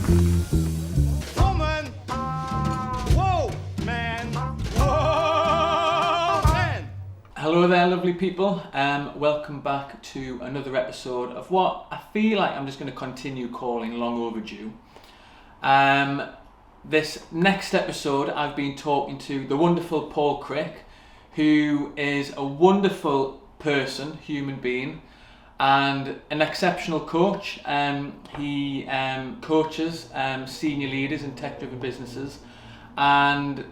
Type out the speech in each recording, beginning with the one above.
Woman, whoa, man, whoa, man. Hello there, lovely people. Welcome back to another episode of what I feel like I'm just going to continue calling Long Overdue. This next episode, I've been talking to the wonderful Paul Crick, who is a wonderful person, human being, and an exceptional coach. He coaches senior leaders in tech-driven businesses, and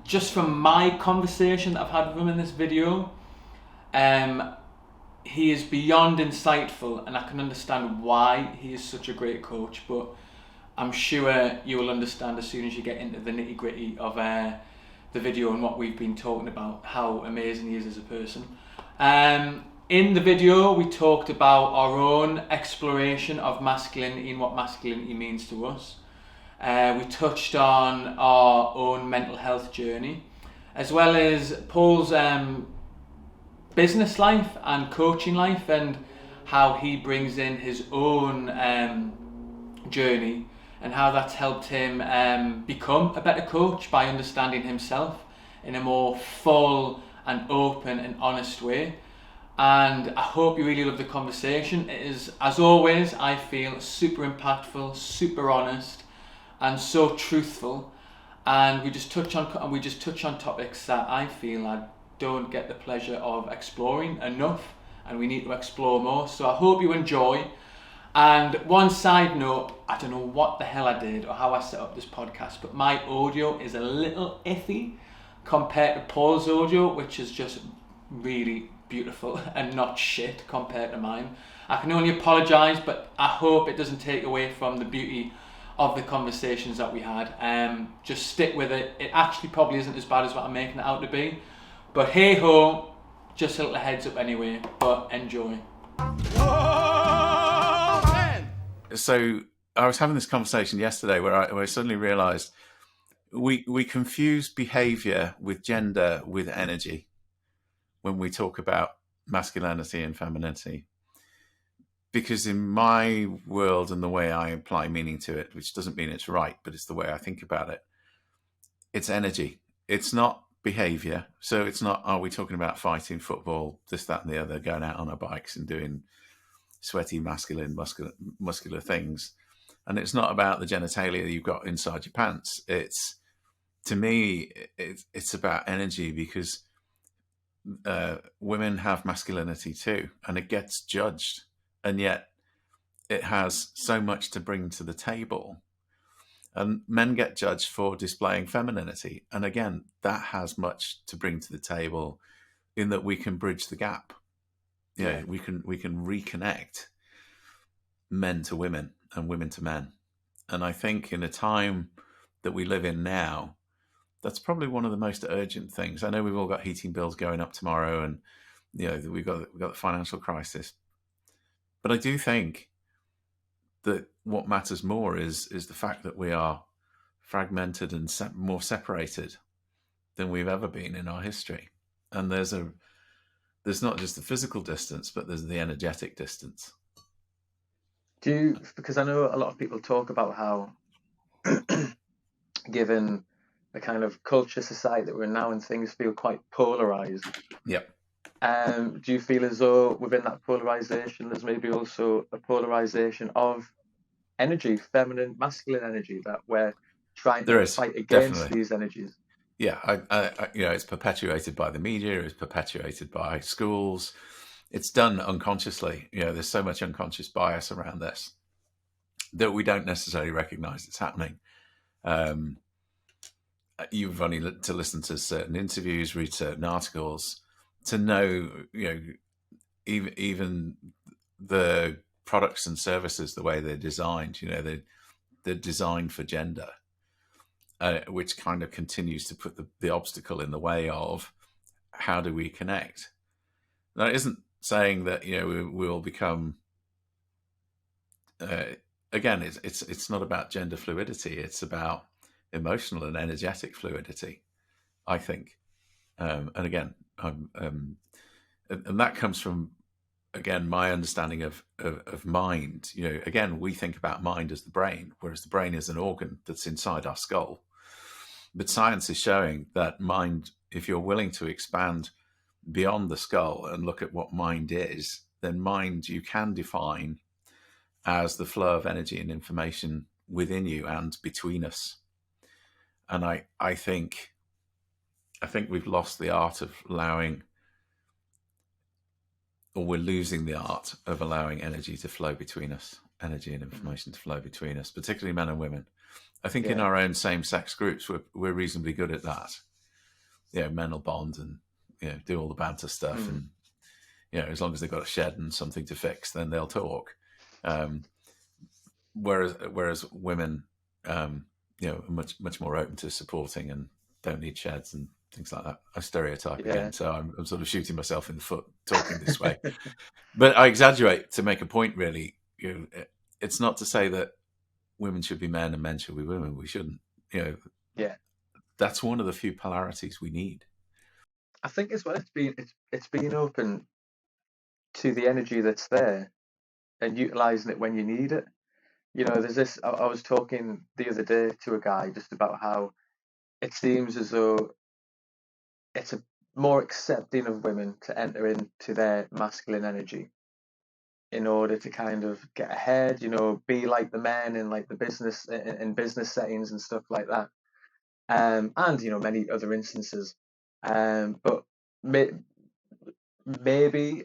just from my conversation that I've had with him in this video, he is beyond insightful, and I can understand why he is such a great coach, but I'm sure you will understand as soon as you get into the nitty-gritty of the video and what we've been talking about, how amazing he is as a person. In the video, we talked about our own exploration of masculinity and what masculinity means to us. We touched on our own mental health journey, as well as Paul's business life and coaching life, and how he brings in his own journey and how that's helped him become a better coach by understanding himself in a more full and open and honest way. And I hope you really love the conversation. It is, as always, I feel super impactful, super honest, and so truthful. And we just touch on topics that I feel I don't get the pleasure of exploring enough, and we need to explore more. So I hope you enjoy. And one side note, I don't know what the hell I did or how I set up this podcast, but my audio is a little iffy compared to Paul's audio, which is just really beautiful and not shit compared to mine. I can only apologise, but I hope it doesn't take away from the beauty of the conversations that we had. Just stick with it. It actually probably isn't as bad as what I'm making it out to be, but hey ho, just a little heads up anyway. But enjoy. Whoa, man. So I was having this conversation yesterday where I suddenly realised we confuse behaviour with gender with energy when we talk about masculinity and femininity. Because in my world and the way I apply meaning to it, which doesn't mean it's right, but it's the way I think about it, it's energy. It's not behaviour. So it's not, are we talking about fighting, football, this, that and the other, going out on our bikes and doing sweaty, muscular things. And it's not about the genitalia that you've got inside your pants. It's, to me, it's about energy, because women have masculinity too, and it gets judged. And yet it has so much to bring to the table. And men get judged for displaying femininity. And again, that has much to bring to the table in that we can bridge the gap. Yeah, we can reconnect men to women and women to men. And I think in a time that we live in now, that's probably one of the most urgent things. I know we've all got heating bills going up tomorrow, and we've got the financial crisis. But I do think that what matters more is the fact that we are fragmented and more separated than we've ever been in our history. And there's not just the physical distance, but there's the energetic distance. Because I know a lot of people talk about how, given the kind of culture, society that we're in now, and things feel quite polarized. Yep. Do you feel as though within that polarization, there's maybe also a polarization of energy, feminine, masculine energy, that we're trying to fight against definitely. These energies? Yeah, I it's perpetuated by the media, it's perpetuated by schools. It's done unconsciously. There's so much unconscious bias around this that we don't necessarily recognize it's happening. You've only to listen to certain interviews, read certain articles to know, even the products and services, the way they're designed, they're designed for gender, which kind of continues to put the obstacle in the way of how do we connect. Now, it isn't saying that, we will become, again, it's not about gender fluidity. It's about emotional and energetic fluidity, I think. And again, and that comes from again, my understanding of mind, again, we think about mind as the brain, whereas the brain is an organ that's inside our skull. But science is showing that mind, if you're willing to expand beyond the skull and look at what mind is, then mind you can define as the flow of energy and information within you and between us. And I think we've lost the art of allowing, or we're losing the art of allowing energy to flow between us, energy and information to flow between us, particularly men and women. I think in our own same-sex groups, we're reasonably good at that. Men will bond and do all the banter stuff, and as long as they've got a shed and something to fix, then they'll talk. Whereas women, are much more open to supporting and don't need sheds and things like that. I stereotype again, so I'm sort of shooting myself in the foot talking this way. But I exaggerate to make a point. Really, it's not to say that women should be men and men should be women. We shouldn't. That's one of the few polarities we need. I think as well, it's being open to the energy that's there and utilizing it when you need it. There's this. I was talking the other day to a guy just about how it seems as though it's a more accepting of women to enter into their masculine energy in order to kind of get ahead, be like the men in like the business in business settings and stuff like that, and many other instances, but maybe,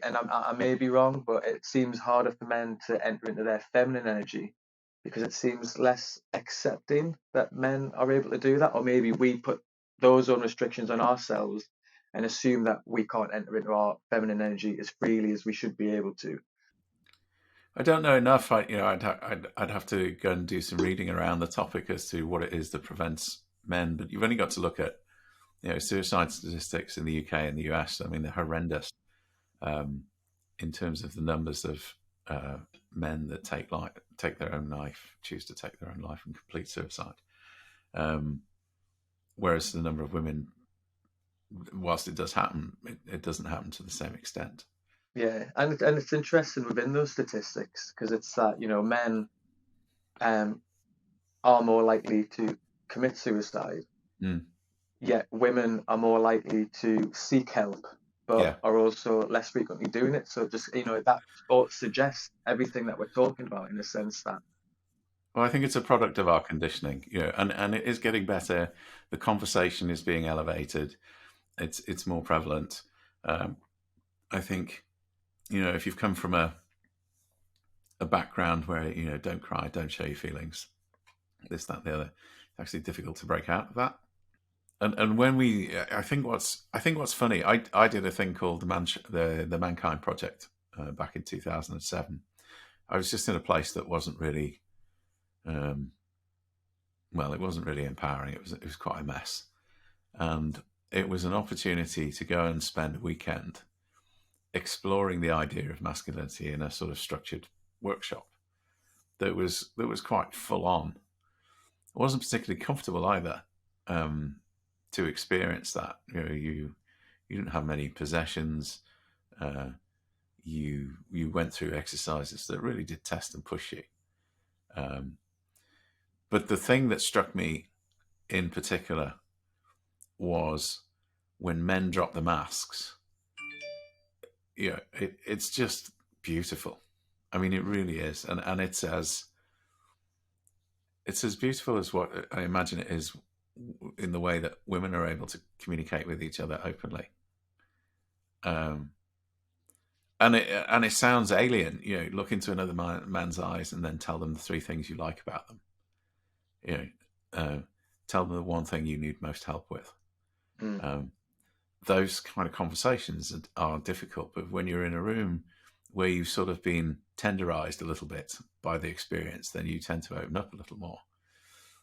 and I may be wrong, but it seems harder for men to enter into their feminine energy because it seems less accepting that men are able to do that, or maybe we put those own restrictions on ourselves and assume that we can't enter into our feminine energy as freely as we should be able to. I don't know enough. I'd have to go and do some reading around the topic as to what it is that prevents men. But you've only got to look at suicide statistics in the UK and the US. I mean, they're horrendous in terms of the numbers of men that take their own life, choose to take their own life and complete suicide. Whereas the number of women, whilst it does happen, it doesn't happen to the same extent. Yeah, and it's interesting within those statistics because it's that men are more likely to commit suicide, yet women are more likely to seek help, but are also less frequently doing it. So just that suggests everything that we're talking about in the sense that. Well, I think it's a product of our conditioning, and it is getting better. The conversation is being elevated. It's more prevalent. I think. If you've come from a background where don't cry, don't show your feelings, this, that, and the other, it's actually difficult to break out of that. And when I think what's funny, I did a thing called the Mankind Project back in 2007. I was just in a place that wasn't really, it wasn't really empowering. It was quite a mess, and it was an opportunity to go and spend a weekend exploring the idea of masculinity in a sort of structured workshop that was quite full on. It wasn't particularly comfortable either to experience that. You didn't have many possessions. You went through exercises that really did test and push you. But the thing that struck me in particular was when men drop the masks. It's just beautiful. I mean, it really is, and it's as beautiful as what I imagine it is in the way that women are able to communicate with each other openly. And it sounds alien. Look into another man's eyes and then tell them the 3 things you like about them. Tell them the 1 thing you need most help with. Those kind of conversations are difficult, but when you're in a room where you've sort of been tenderized a little bit by the experience, then you tend to open up a little more.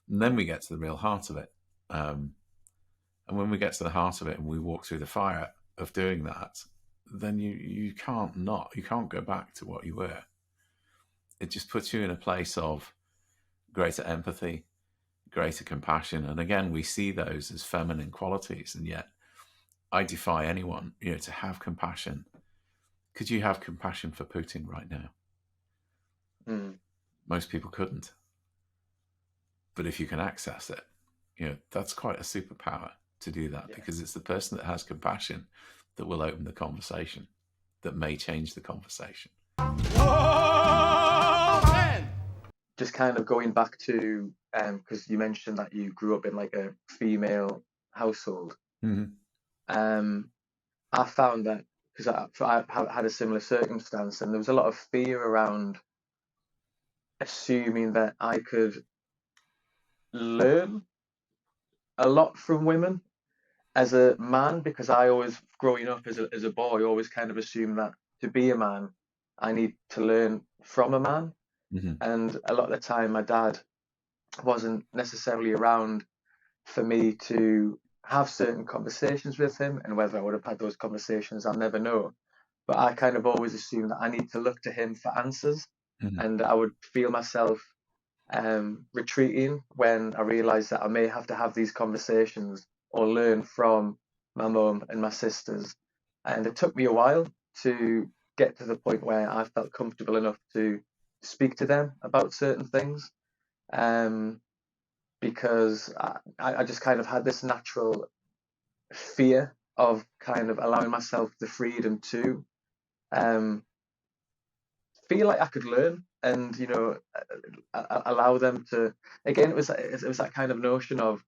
And then we get to the real heart of it. And when we get to the heart of it and we walk through the fire of doing that, then you can't go back to what you were. It just puts you in a place of greater empathy, greater compassion. And again, we see those as feminine qualities, and yet I defy anyone, to have compassion Could you have compassion for Putin right now? Most people couldn't. But if you can access it, that's quite a superpower to do that, because it's the person that has compassion that will open the conversation, that may change the conversation. Whoa, man! Just kind of going back to, because you mentioned that you grew up in like a female household. I found that, because I had a similar circumstance, and there was a lot of fear around assuming that I could learn a lot from women as a man, because I always, growing up as a boy, always kind of assumed that to be a man, I need to learn from a man. And a lot of the time, my dad wasn't necessarily around for me to have certain conversations with him, and whether I would have had those conversations, I'll never know. But I kind of always assumed that I need to look to him for answers, and I would feel myself retreating when I realised that I may have to have these conversations or learn from my mum and my sisters. And it took me a while to get to the point where I felt comfortable enough to speak to them about certain things, because I just kind of had this natural fear of kind of allowing myself the freedom to feel like I could learn, and allow them to. Again, it was that kind of notion of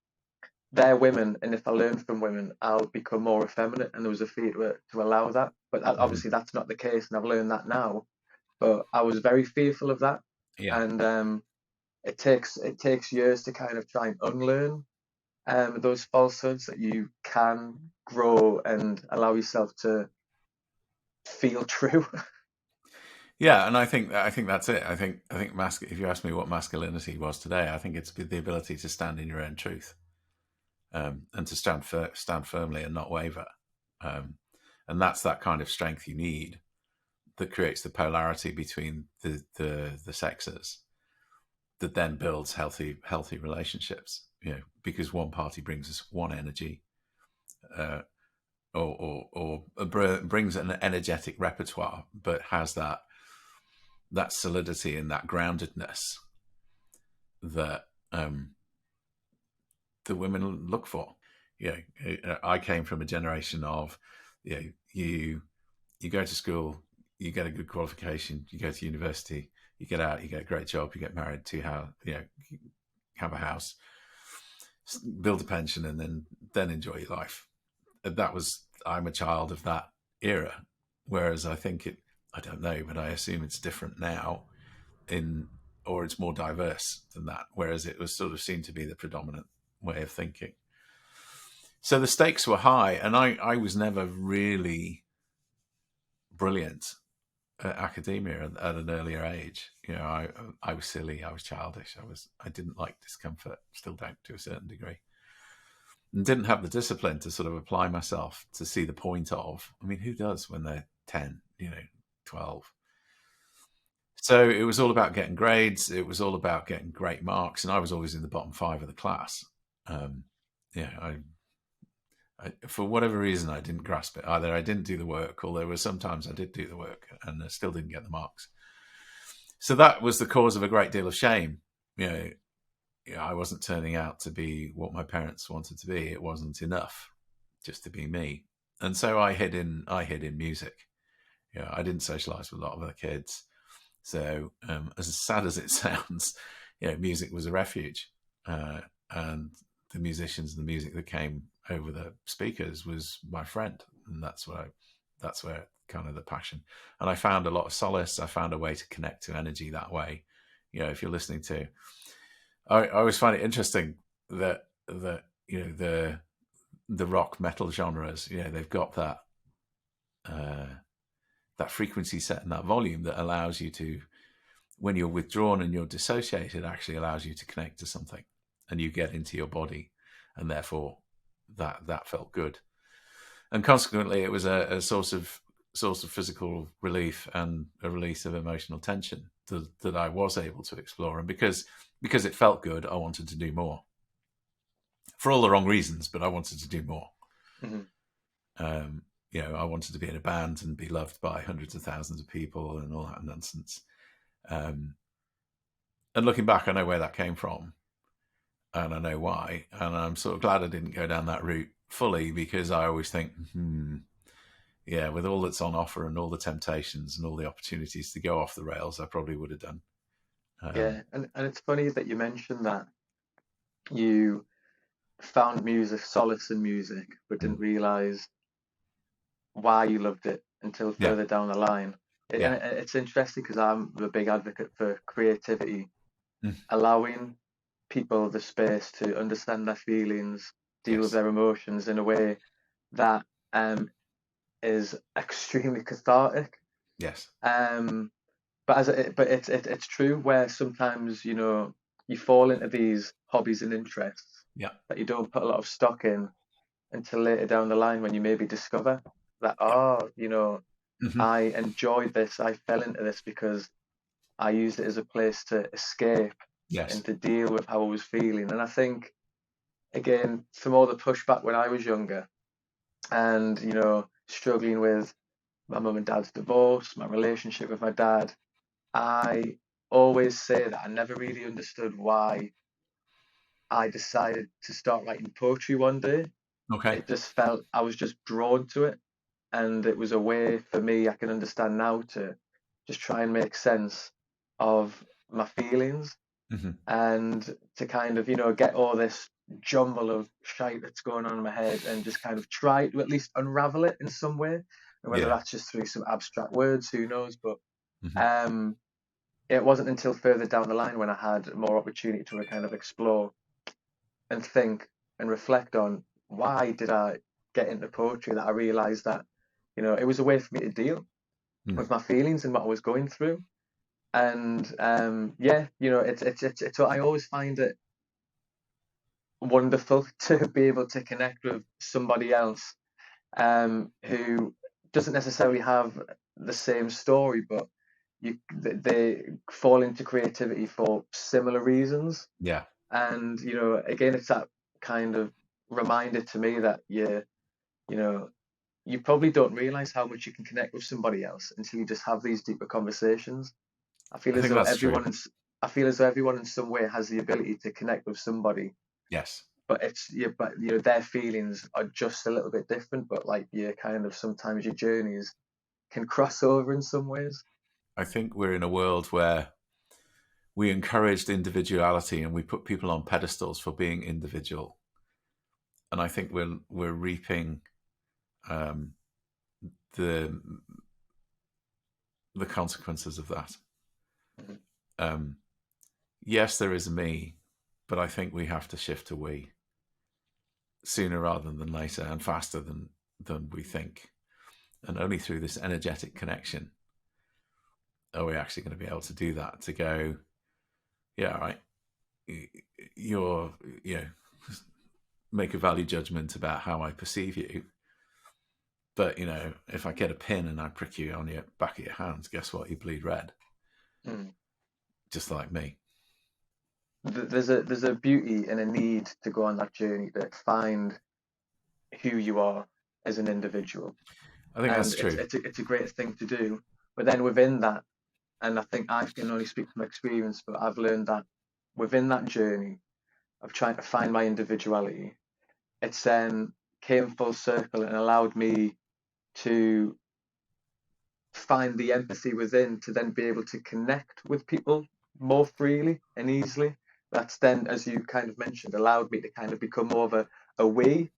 they're women, and if I learn from women, I'll become more effeminate, and there was a fear to allow that. But obviously, that's not the case, and I've learned that now. But I was very fearful of that, and it takes years to kind of try and unlearn those falsehoods, that you can grow and allow yourself to feel true. Yeah, and I think that's it. I think if you ask me what masculinity was today, I think it's the ability to stand in your own truth, and to stand firmly and not waver, and that's that kind of strength you need, that creates the polarity between the sexes, that then builds healthy relationships. Because one party brings us one energy, or brings an energetic repertoire, but has that solidity and that groundedness that the women look for. I came from a generation of, you go to school, you get a good qualification, you go to university, you get out, you get a great job, you get married, have a house, build a pension, and then enjoy your life. I'm a child of that era, whereas I think I don't know, but I assume it's different now, or it's more diverse than that, whereas it was sort of seen to be the predominant way of thinking. So the stakes were high, and I was never really brilliant at academia at an earlier age. I was silly, I was childish, I didn't like discomfort, still don't to a certain degree, and didn't have the discipline to sort of apply myself to see the point of. I mean, who does when they're 10, 12? So it was all about getting grades. It was all about getting great marks, and I was always in the bottom 5 of the class. I, for whatever reason, I didn't grasp it. Either I didn't do the work, or there were sometimes I did do the work and I still didn't get the marks. So that was the cause of a great deal of shame. I wasn't turning out to be what my parents wanted to be. It wasn't enough just to be me. And so I hid in music. I didn't socialize with a lot of other kids. So as sad as it sounds, music was a refuge. And the musicians and the music that came over the speakers was my friend. And that's where kind of the passion. And I found a lot of solace. I found a way to connect to energy that way. If you're listening to, I always find it interesting that the rock metal genres, they've got that frequency set and that volume that allows you to, when you're withdrawn and you're dissociated, actually allows you to connect to something, and you get into your body, and therefore that felt good. And consequently, it was a source of physical relief and a release of emotional tension that I was able to explore. And because it felt good, I wanted to do more, for all the wrong reasons, but I wanted to do more. Mm-hmm. I wanted to be in a band and be loved by hundreds of thousands of people and all that nonsense. And looking back, I know where that came from, and I know why. And I'm sort of glad I didn't go down that route fully, because I always think, with all that's on offer and all the temptations and all the opportunities to go off the rails, I probably would have done. And it's funny that you mentioned that you found solace in music, but didn't realize why you loved it until further down the line. It's interesting because I'm a big advocate for creativity, allowing people the space to understand their feelings, deal with their emotions in a way that is extremely cathartic. Yes. But it's true where sometimes you fall into these hobbies and interests that you don't put a lot of stock in until later down the line, when you maybe discover that I enjoyed this, I fell into this because I used it as a place to escape and to deal with how I was feeling. And I think, again, from all the pushback when I was younger, and struggling with my mum and dad's divorce, my relationship with my dad, I always say that I never really understood why I decided to start writing poetry one day. Okay. It just felt I was just drawn to it, and it was a way for me, I can understand now, to just try and make sense of my feelings and to kind of get all this jumble of shite that's going on in my head and just kind of try to at least unravel it in some way, and whether that's just through some abstract words, who knows. But it wasn't until further down the line, when I had more opportunity to kind of explore and think and reflect on why did I get into poetry, that I realized that it was a way for me to deal with my feelings and what I was going through. And it's I always find it wonderful to be able to connect with somebody else who doesn't necessarily have the same story, but they fall into creativity for similar reasons. Yeah. And again, it's that kind of reminder to me that you probably don't realize how much you can connect with somebody else until you just have these deeper conversations. I feel as though everyone in some way has the ability to connect with somebody. Yes. But their feelings are just a little bit different. But sometimes your journeys can cross over in some ways. I think we're in a world where we encouraged individuality and we put people on pedestals for being individual. And I think we're reaping the consequences of that. Yes, there is a me, but I think we have to shift to we sooner rather than later, and faster than we think. And only through this energetic connection are we actually going to be able to do that, to go, yeah, right, make a value judgment about how I perceive you. But, if I get a pin and I prick you on your back of your hands, guess what? You bleed red. Just like me. There's a beauty and a need to go on that journey to find who you are as an individual. I think that's true. It's a great thing to do. But then within that, and I think I can only speak from experience, but I've learned that within that journey of trying to find my individuality, it's then came full circle and allowed me to find the empathy within, to then be able to connect with people more freely and easily. That's then, as you kind of mentioned, allowed me to kind of become more of a we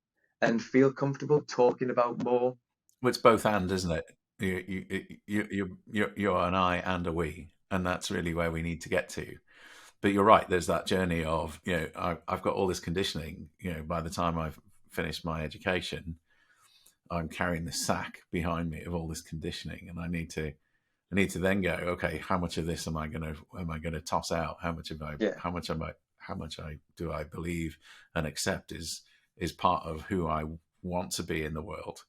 and feel comfortable talking about more. Well, it's both and, isn't it? You're an I and a we, and that's really where we need to get to. But you're right. There's that journey of I've got all this conditioning. By the time I've finished my education, I'm carrying this sack behind me of all this conditioning, and I need to then go, okay, how much of this am I going to toss out? How much do I believe and accept is part of who I want to be in the world?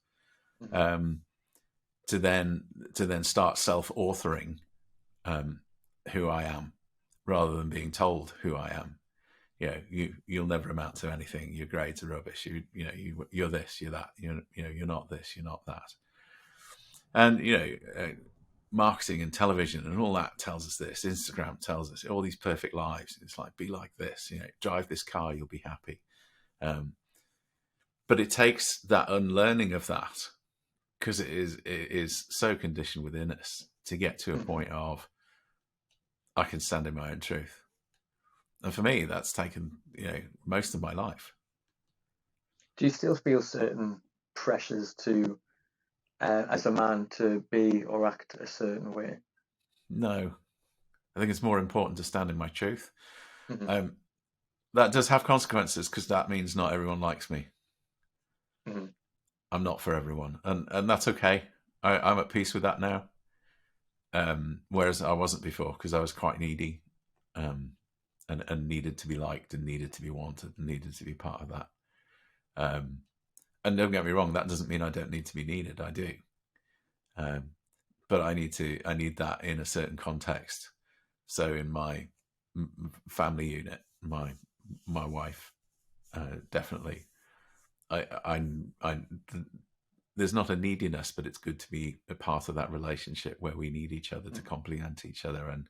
To then start self-authoring who I am, rather than being told who I am. you'll never amount to anything. Your grades are rubbish. You're this, you're that. You're not this, you're not that. And marketing and television and all that tells us this. Instagram tells us all these perfect lives. It's like, be like this. Drive this car, you'll be happy. But it takes that unlearning of that, because it is so conditioned within us, to get to a point of, I can stand in my own truth. And for me, that's taken, most of my life. Do you still feel certain pressures to, as a man, to be or act a certain way? No. I think it's more important to stand in my truth. That does have consequences, because that means not everyone likes me. I'm not for everyone. And that's okay. I'm at peace with that now. Whereas I wasn't before, because I was quite needy. And needed to be liked, and needed to be wanted, and needed to be part of that. And don't get me wrong, that doesn't mean I don't need to be needed. I do. But I need that in a certain context. So in my family unit, my wife, definitely, there's not a neediness, but it's good to be a part of that relationship where we need each other to complement each other and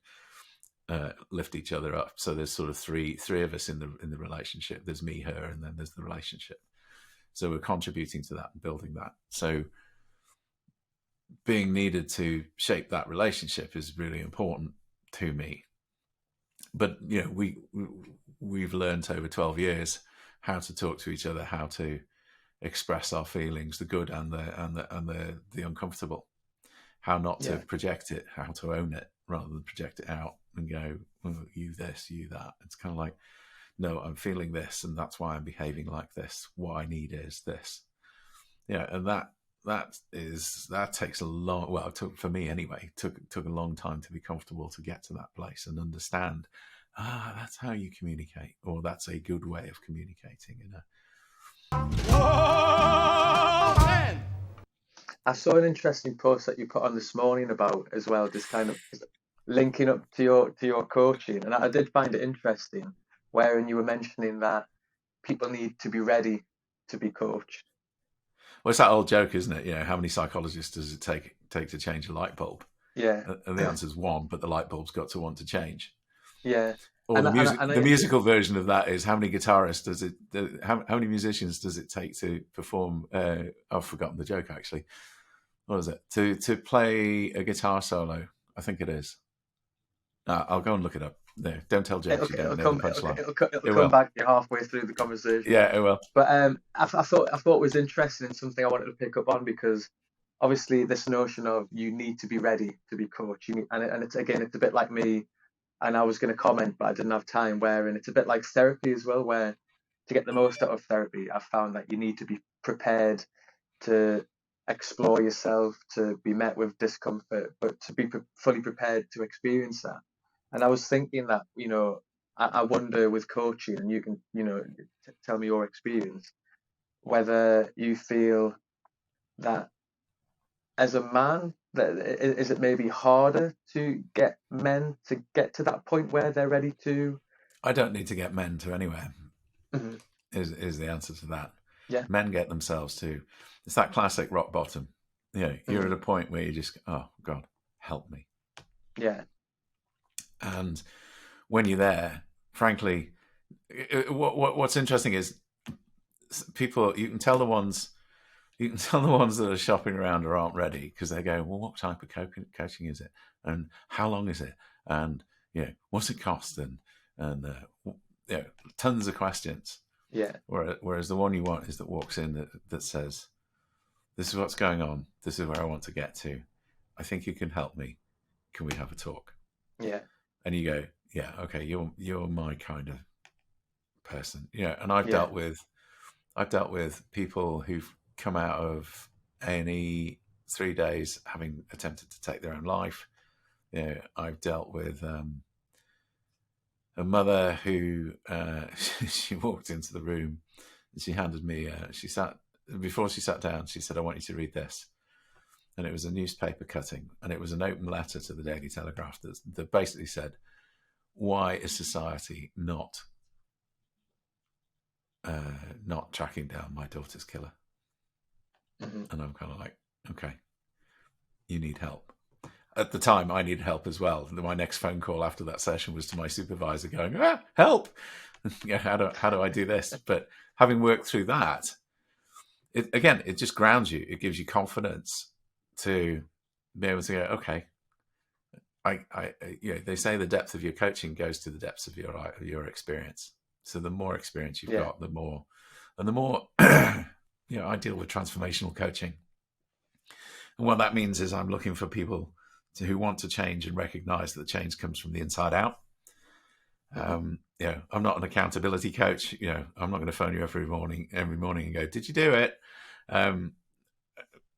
lift each other up. So there's sort of three of us in the relationship. There's me, her, and then there's the relationship. So we're contributing to that and building that. So being needed to shape that relationship is really important to me. But we've learned over 12 years how to talk to each other, how to express our feelings, the good and the uncomfortable, how not to project it, how to own it rather than project it out and go, oh, you this, you that. It's kind of like, no, I'm feeling this, and that's why I'm behaving like this. What I need is this. And that takes a long, well, it took, for me anyway, took a long time to be comfortable to get to that place and understand, that's how you communicate, or that's a good way of communicating. Whoa, man! I saw an interesting post that you put on this morning about, as well, just kind of linking up to your coaching, and I did find it interesting, wherein you were mentioning that people need to be ready to be coached. Well, it's that old joke, isn't it? How many psychologists does it take to change a light bulb? Yeah. And the answer is one, but the light bulb's got to want to change. Yeah. Or the musical version of that is, how many guitarists does it? How many musicians does it take to perform? I've forgotten the joke, actually. What is it? To play a guitar solo? I think it is. I'll go and look it up. There, don't tell James you don't know the punchline. It'll come back to you halfway through the conversation. Yeah, it will. But I thought it was interesting, and something I wanted to pick up on, because obviously this notion of you need to be ready to be coached. And it's a bit like me, and I was going to comment, but I didn't have time. Wherein it's a bit like therapy as well, where to get the most out of therapy, I've found that you need to be prepared to explore yourself, to be met with discomfort, but to be fully prepared to experience that. And I was thinking that, I wonder with coaching, and you can, tell me your experience, whether you feel that as a man, that is it maybe harder to get men to get to that point where they're ready to? I don't need to get men to anywhere. Is the answer to that. Yeah. Men get themselves to. It's that classic rock bottom. You're at a point where you just, oh God, help me. Yeah. And when you're there, frankly, what's interesting is people. You can tell the ones that are shopping around or aren't ready, because they go, well, what type of coaching is it, and how long is it, and what's it cost, and tons of questions. Yeah. Whereas the one you want is that walks in that says, this is what's going on. This is where I want to get to. I think you can help me. Can we have a talk? Yeah. And you go, yeah, okay, you're my kind of person. And I've dealt with people who've come out of A&E 3 days having attempted to take their own life. I've dealt with a mother who she walked into the room and she handed me. Before she sat down, she said, "I want you to read this." And it was a newspaper cutting, and it was an open letter to the Daily Telegraph that basically said, why is society not not tracking down my daughter's killer. And I'm kind of like, okay, you need help. At the time, I needed help as well. My next phone call after that session was to my supervisor going, help! How do I do this? But having worked through that, it just grounds you. It gives you confidence to be able to go, okay, they say the depth of your coaching goes to the depths of your experience. So the more experience you've got, the more I deal with transformational coaching. And what that means is I'm looking for people who want to change and recognize that change comes from the inside out. I'm not an accountability coach. I'm not going to phone you every morning and go, did you do it? I'm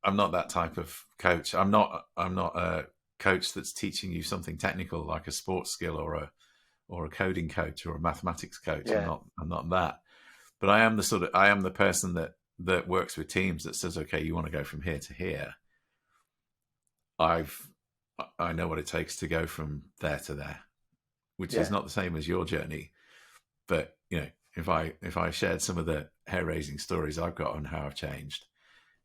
not that type of coach. I'm not a coach that's teaching you something technical like a sports skill or a coding coach or a mathematics coach. I'm not that. But I am the person that works with teams that says, okay, you want to go from here to here. I know what it takes to go from there to there, which is not the same as your journey. But if I shared some of the hair-raising stories I've got on how I've changed,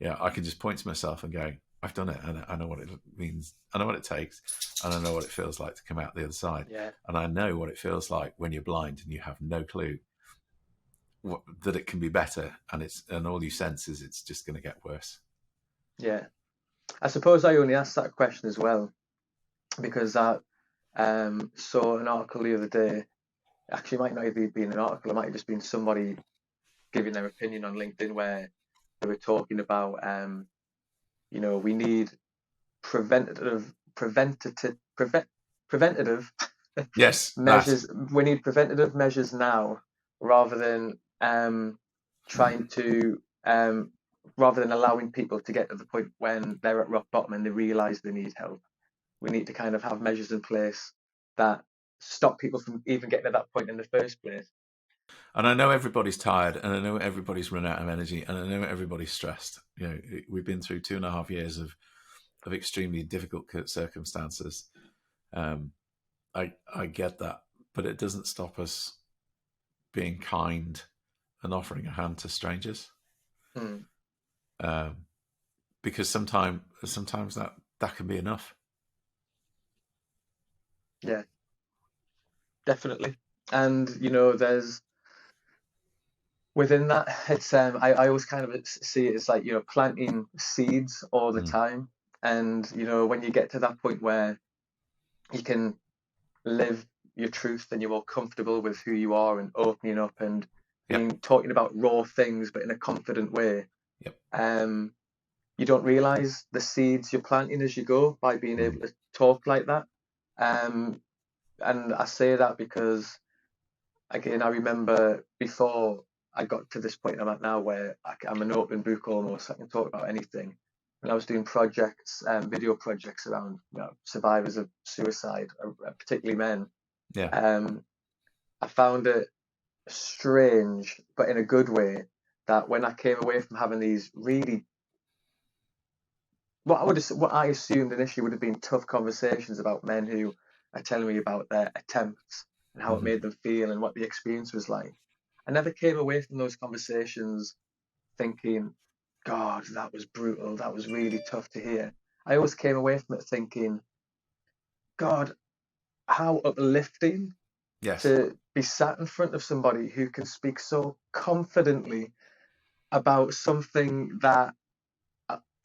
I can just point to myself and go, I've done it, and I know what it means. I know what it takes, and I know what it feels like to come out the other side. Yeah. And I know what it feels like when you're blind and you have no clue that it can be better, and all you sense is it's just going to get worse. Yeah. I suppose I only asked that question as well because I saw an article the other day. Actually, it might not even be an article. It might have just been somebody giving their opinion on LinkedIn where they were talking about, we need preventative yes measures. We need preventative measures now rather than rather than allowing people to get to the point when they're at rock bottom and they realize they need help. We need to kind of have measures in place that stop people from even getting to that point in the first place. And I know everybody's tired, and I know everybody's run out of energy, and I know everybody's stressed. We've been through 2.5 years of extremely difficult circumstances. I get that, but it doesn't stop us being kind and offering a hand to strangers. Because sometimes that can be enough. Yeah, definitely. And there's within that, it's I always kind of see it as like planting seeds all the time. And when you get to that point where you can live your truth and you're more comfortable with who you are and opening up and talking about raw things but in a confident way. You don't realize the seeds you're planting as you go by being able to talk like that. And I say that because, again, I remember before I got to this point I'm at now where I'm an open book almost. I can talk about anything. When I was doing projects, video projects around survivors of suicide, particularly men, I found it strange, but in a good way, that when I came away from having these really what I assumed initially would have been tough conversations about men who are telling me about their attempts and how it made them feel and what the experience was like. I never came away from those conversations thinking, God, that was brutal. That was really tough to hear. I always came away from it thinking, God, how uplifting to be sat in front of somebody who can speak so confidently about something that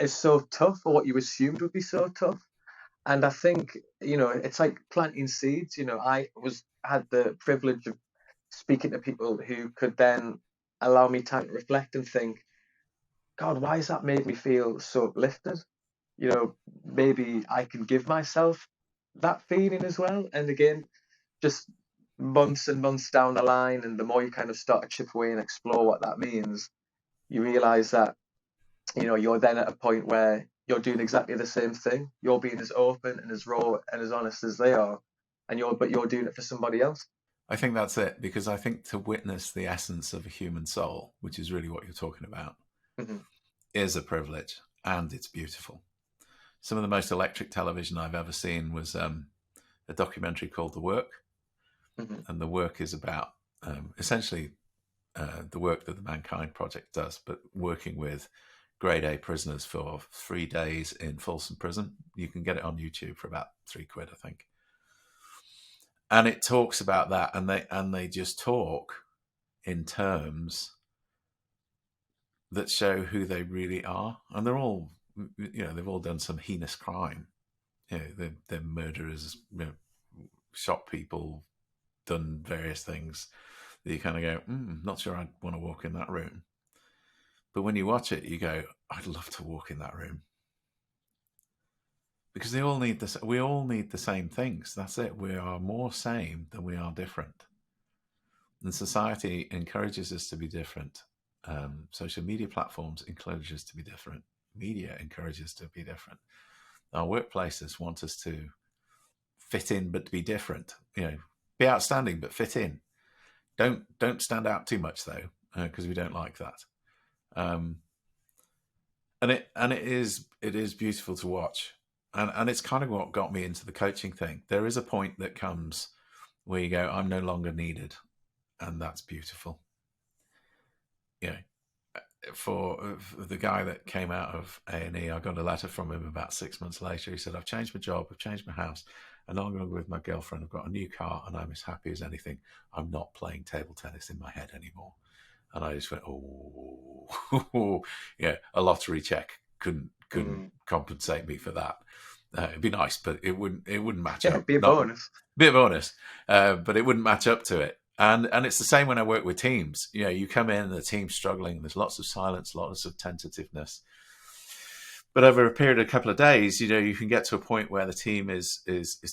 is so tough, or what you assumed would be so tough. And I think, it's like planting seeds. I had the privilege of speaking to people who could then allow me time to reflect and think, God, why has that made me feel so uplifted? Maybe I can give myself that feeling as well. And again, just months and months down the line, and the more you kind of start to chip away and explore what that means, you realize that you're then at a point where you're doing exactly the same thing. You're being as open and as raw and as honest as they are, but you're doing it for somebody else. I think that's it, because I think to witness the essence of a human soul, which is really what you're talking about, is a privilege, and it's beautiful. Some of the most electric television I've ever seen was a documentary called The Work, and The Work is about essentially the work that the Mankind Project does, but working with grade A prisoners for 3 days in Folsom Prison. You can get it on YouTube for about £3, I think. And it talks about that, and they just talk in terms that show who they really are. And they're all, they've all done some heinous crime. They're murderers, shot people, done various things that you kind of go, not sure I'd want to walk in that room. But when you watch it, you go, I'd love to walk in that room. Because they all need this. We all need the same things. That's it. We are more same than we are different. And society encourages us to be different. Social media platforms encourage us to be different. Media encourages us to be different. Our workplaces want us to fit in, but to be different. Be outstanding, but fit in. Don't stand out too much though, because we don't like that. And it is beautiful to watch, and it's kind of what got me into the coaching thing. There is a point that comes where you go, I'm no longer needed, and that's beautiful. For the guy that came out of A&E, I got a letter from him about 6 months later. He said, I've changed my job, I've changed my house, and I'm going with my girlfriend. I've got a new car, and I'm as happy as anything. I'm not playing table tennis in my head anymore. And I just went, oh, yeah, a lottery check couldn't compensate me for that. It'd be nice, but it wouldn't match up. It'd be a bonus. But it wouldn't match up to it. And it's the same when I work with teams. You come in and the team's struggling. There's lots of silence, lots of tentativeness. But over a period of a couple of days, you can get to a point where the team is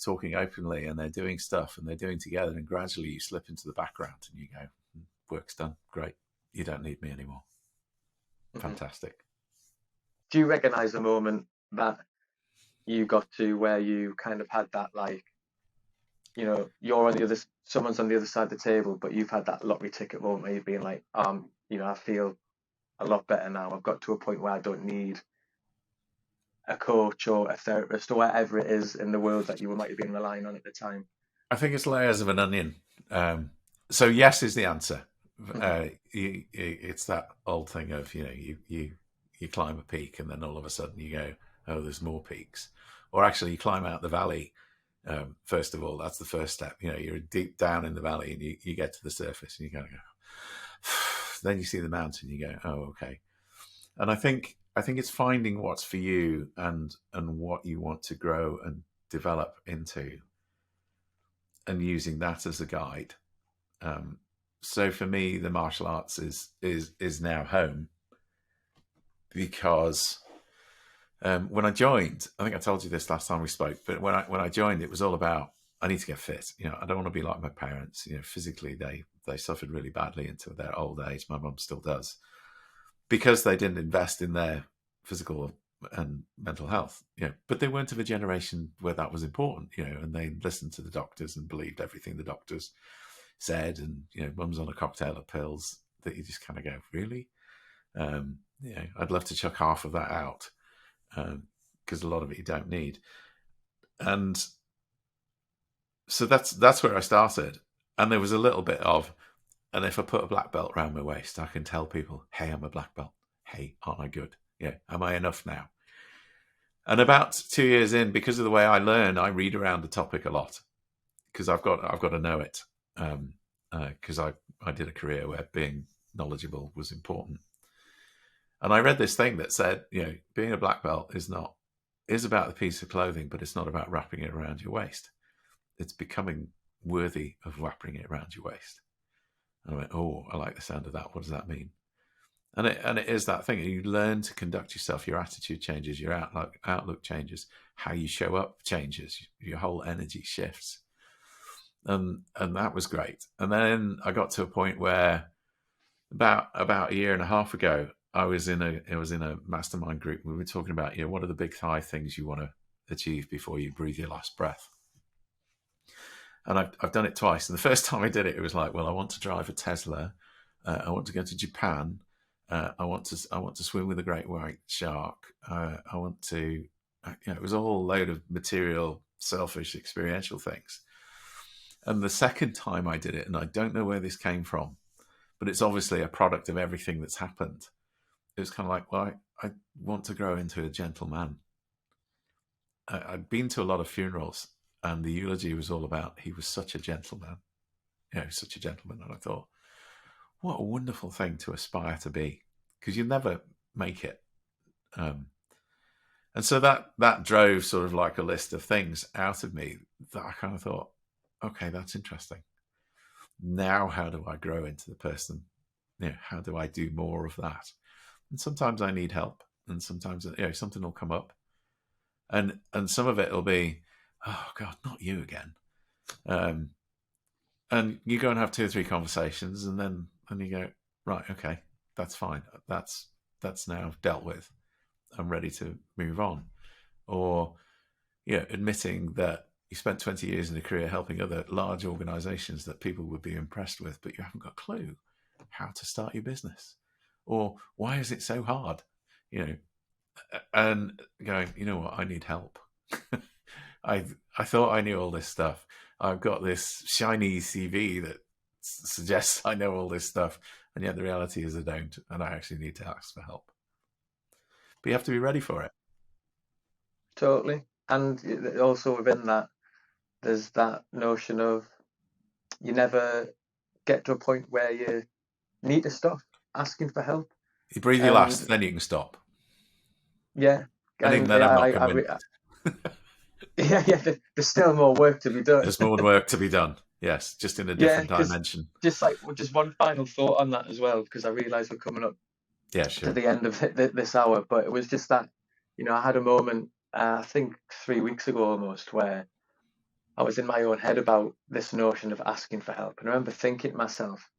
talking openly, and they're doing stuff, and they're doing together, and gradually you slip into the background and you go, work's done, great. You don't need me anymore. Fantastic. Do you recognize the moment that you got to where you kind of had that, you're on the other, someone's on the other side of the table, but you've had that lottery ticket moment where you've been like, I feel a lot better now. I've got to a point where I don't need a coach or a therapist or whatever it is in the world that you might have been relying on at the time? I think it's layers of an onion. So yes is the answer. It's that old thing of, you climb a peak and then all of a sudden you go, oh, there's more peaks. Or actually you climb out the valley. First of all, that's the first step. You're deep down in the valley and you get to the surface and you gotta go. Then you see the mountain, you go, oh, okay. And I think it's finding what's for you and what you want to grow and develop into, and using that as a guide. So for me, the martial arts is now home, because when I joined, I think I told you this last time we spoke, but when I joined, it was all about, I need to get fit. I don't want to be like my parents. Physically they suffered really badly into their old age. My mum still does, because they didn't invest in their physical and mental health. But they weren't of a generation where that was important. And they listened to the doctors and believed everything the doctors said. And mum's on a cocktail of pills that you just kind of go, really? I'd love to chuck half of that out, because a lot of it you don't need. And so that's where I started. And there was a little bit of, and if I put a black belt around my waist, I can tell people, hey, I'm a black belt. Hey, aren't I good? Yeah, am I enough now? And about 2 years in, because of the way I learn, I read around the topic a lot, because I've got to know it. Because I did a career where being knowledgeable was important. And I read this thing that said, being a black belt is about the piece of clothing, but it's not about wrapping it around your waist. It's becoming worthy of wrapping it around your waist. And I went, oh, I like the sound of that. What does that mean? And it is that thing. You learn to conduct yourself. Your attitude changes. Your outlook changes. How you show up changes. Your whole energy shifts. And that was great. And then I got to a point where about a year and a half ago, I was in a mastermind group. We were talking about, what are the big 5 things you want to achieve before you breathe your last breath? And I've done it twice. And the first time I did it, it was like, well, I want to drive a Tesla. I want to go to Japan. I want to swim with a great white shark. I want to, it was all a load of material, selfish, experiential things. And the second time I did it, and I don't know where this came from, but it's obviously a product of everything that's happened. It was kind of like, well, I want to grow into a gentleman. I'd been to a lot of funerals, and the eulogy was all about, he was such a gentleman, such a gentleman. And I thought, what a wonderful thing to aspire to be, because you never make it. And so that drove sort of like a list of things out of me that I kind of thought, okay, that's interesting. Now, how do I grow into the person? How do I do more of that? And sometimes I need help, and sometimes something will come up, and some of it will be, oh God, not you again. And you go and have 2 or 3 conversations, and then you go, right, okay, that's fine. That's now dealt with. I'm ready to move on. Or, admitting that you spent 20 years in a career helping other large organizations that people would be impressed with, but you haven't got a clue how to start your business. Or why is it so hard? And going, you know what, I need help. I thought I knew all this stuff. I've got this shiny CV that suggests I know all this stuff, and yet the reality is I don't, and I actually need to ask for help. But you have to be ready for it. Totally. And also within that, there's that notion of you never get to a point where you need to stop asking for help. You breathe your last, then you can stop. Yeah. And even then I'm not convinced. Yeah, there's still more work to be done. There's more work to be done. Yes, just in a different dimension. Just one final thought on that as well, because I realise we're coming up to the end of this hour. But it was just that, I had a moment, I think 3 weeks ago almost, where I was in my own head about this notion of asking for help. And I remember thinking to myself,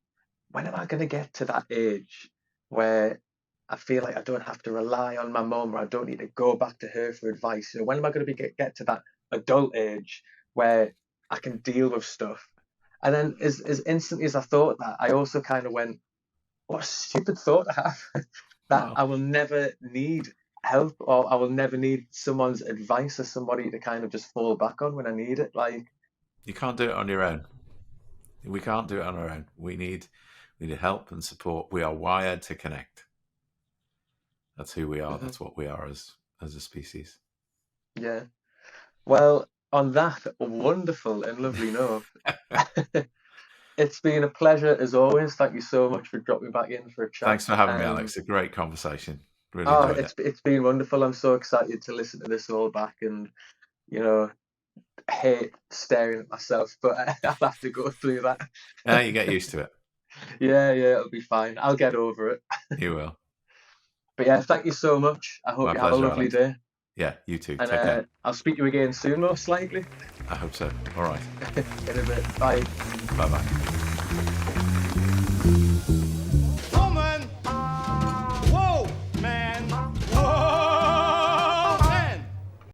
when am I going to get to that age where I feel like I don't have to rely on my mum, or I don't need to go back to her for advice? When am I going to get to that adult age where I can deal with stuff? And then as instantly as I thought that, I also kind of went, what a stupid thought to have, that I will never need help, or I will never need someone's advice or somebody to kind of just fall back on when I need it. Like, you can't do it on your own. We can't do it on our own. We need help and support. We are wired to connect. That's who we are. Mm-hmm. That's what we are as a species. Yeah. Well, on that wonderful and lovely note, it's been a pleasure as always. Thank you so much for dropping back in for a chat. Thanks for having me, Alex. A great conversation. Really enjoyed it. It's been wonderful. I'm so excited to listen to this all back, and hate staring at myself, but I'll have to go through that. You get used to it. Yeah, it'll be fine. I'll get over it. You will. But yeah, thank you so much. I hope you have a lovely day. Yeah, you too. And take care. I'll speak to you again soon, most likely. I hope so. All right. In a bit. Bye. Bye-bye.